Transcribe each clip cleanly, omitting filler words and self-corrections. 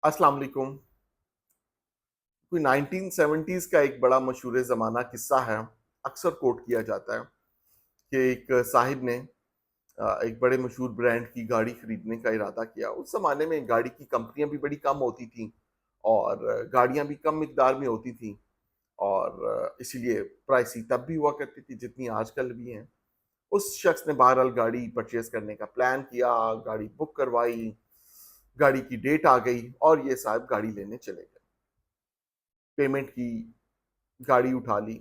अस्सलाम वालेकुम। कोई 1970s का एक बड़ा मशहूर ज़माना किस्सा है, अक्सर कोट किया जाता है कि एक साहिब ने एक बड़े मशहूर ब्रांड की गाड़ी खरीदने का इरादा किया। उस ज़माने में गाड़ी की कंपनियाँ भी बड़ी कम होती थीं और गाड़ियाँ भी कम मिक़दार में होती थीं और इसीलिए प्राइसी तब भी हुआ करती थी जितनी आजकल भी हैं। उस शख्स ने बहरहाल गाड़ी परचेज़ करने का प्लान किया, गाड़ी बुक करवाई, गाड़ी की डेट आ गई और ये साहब गाड़ी लेने चले गए। पेमेंट की, गाड़ी उठा ली,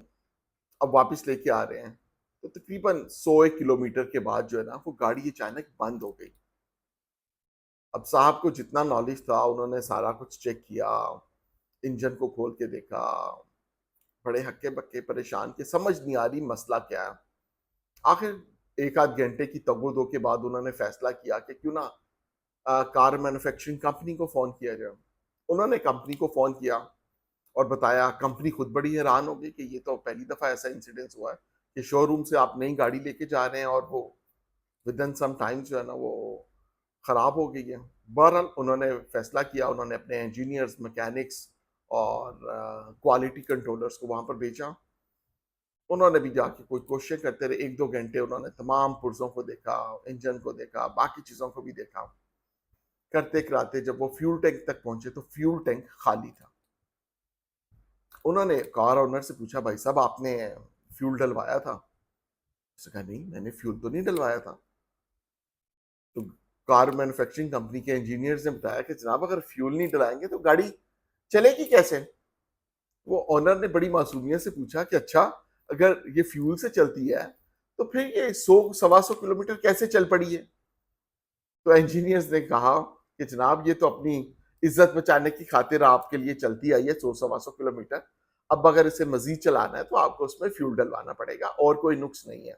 अब वापस लेके आ रहे हैं, तो तकरीबन 100 एक किलोमीटर के बाद जो है ना, वो गाड़ी अचानक बंद हो गई। अब साहब को जितना नॉलेज था, उन्होंने सारा कुछ चेक किया, इंजन को खोल के देखा, बड़े हक्के-बक्के परेशान कि समझ नहीं आ रही मसला क्या है। आखिर 1 आध घंटे की तगो-दो के बाद उन्होंने फैसला किया कि क्यों ना कार मैन्युफैक्चरिंग कंपनी को फ़ोन किया जाए। उन्होंने कंपनी को फ़ोन किया और बताया, कंपनी खुद बड़ी हैरान हो गई कि ये तो पहली दफ़ा ऐसा इंसिडेंस हुआ है कि शोरूम से आप नई गाड़ी लेके जा रहे हैं और वो विदिन सम टाइम जो है ना वो ख़राब हो गई है। बहरहाल उन्होंने फ़ैसला किया, उन्होंने अपने इंजीनियर्स, मैकेनिक्स और क्वालिटी कंट्रोलर्स को वहाँ पर भेजा। उन्होंने भी जाके कोई कोशिशें करते रहे, 1-2 घंटे उन्होंने तमाम पुर्ज़ों को देखा, इंजन को देखा, बाकी चीज़ों को भी देखा। करते-कराते जब वो फ्यूल टैंक तक पहुँचे तो फ्यूल टैंक खाली था। उन्होंने कार ओनर से पूछा, भाई साहब आपने फ्यूल डलवाया था? उसने कहा नहीं, मैंने फ्यूल तो नहीं डलवाया था। तो कार मैन्युफैक्चरिंग कंपनी के इंजीनियर्स ने बताया कि जनाब अगर फ्यूल नहीं डलाएंगे तो गाड़ी चलेगी कैसे? वो ओनर ने बड़ी मासूमियत से पूछा कि अच्छा, अगर ये फ्यूल से चलती है तो फिर ये 100 सवा 100 किलोमीटर कैसे चल पड़ी है? तो इंजीनियर्स ने कहा कि जनाब ये तो अपनी इज्जत बचाने की खातिर आपके लिए चलती आई है 100 सवा 100 किलोमीटर। अब अगर इसे मजीद चलाना है तो आपको उसमें फ्यूल डलवाना पड़ेगा और कोई नुक्स नहीं है।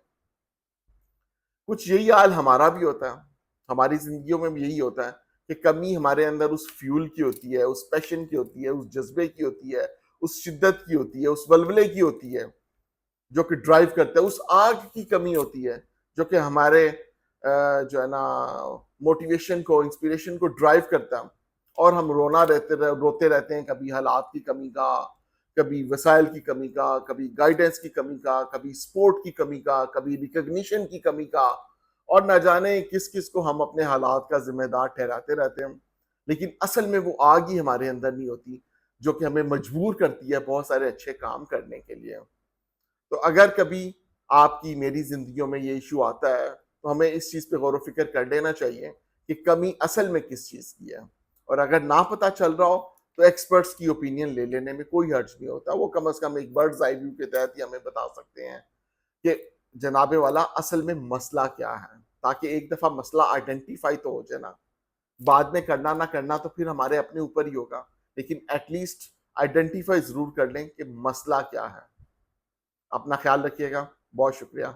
कुछ यही हाल हमारा भी होता है। हमारी ज़िंदगियों में भी यही होता है कि कमी हमारे अंदर उस फ्यूल की होती है, उस पैशन की होती है, उस जज़्बे की होती है, उस शिद्दत की होती है, उस वल्वले की होती है, जो कि ड्राइव करता है। उस आग की कमी होती है, जो कि हमारे जो है ना मोटिवेशन को, इंस्पिरेशन को ड्राइव करता है और हम रोते रहते हैं, कभी हालात की कमी का, कभी वसाइल की कमी का, कभी गाइडेंस की कमी का, कभी सपोर्ट की कमी का, कभी रिकॉग्निशन की कमी का और ना जाने किस-किस को हम अपने हालात का ज़िम्मेदार ठहराते रहते हैं। लेकिन असल में वो आग ही हमारे अंदर नहीं होती, जो कि हमें मजबूर करती है बहुत सारे अच्छे काम करने के लिए। तो अगर कभी आपकी मेरी ज़िंदगियों में ये इश्यू आता है, तो हमें इस चीज़ पे गौर-व-फ़िक्र कर लेना चाहिए कि कमी असल में किस चीज़ की है। और अगर ना पता चल रहा हो, तो एक्सपर्ट्स की ओपिनियन ले लेने में कोई हर्ज नहीं होता। वो कम से कम एक बर्ड्स आई व्यू के तहत ही हमें बता सकते हैं कि जनाबे वाला असल में मसला क्या है, ताकि एक दफ़ा मसला आइडेंटिफ़ाई तो हो जाए ना। बाद में करना ना करना तो फिर हमारे अपने ऊपर ही होगा, लेकिन एट लीस्ट आइडेंटिफ़ाई ज़रूर कर लें कि मसला क्या है। अपना ख्याल रखिएगा। बहुत शुक्रिया।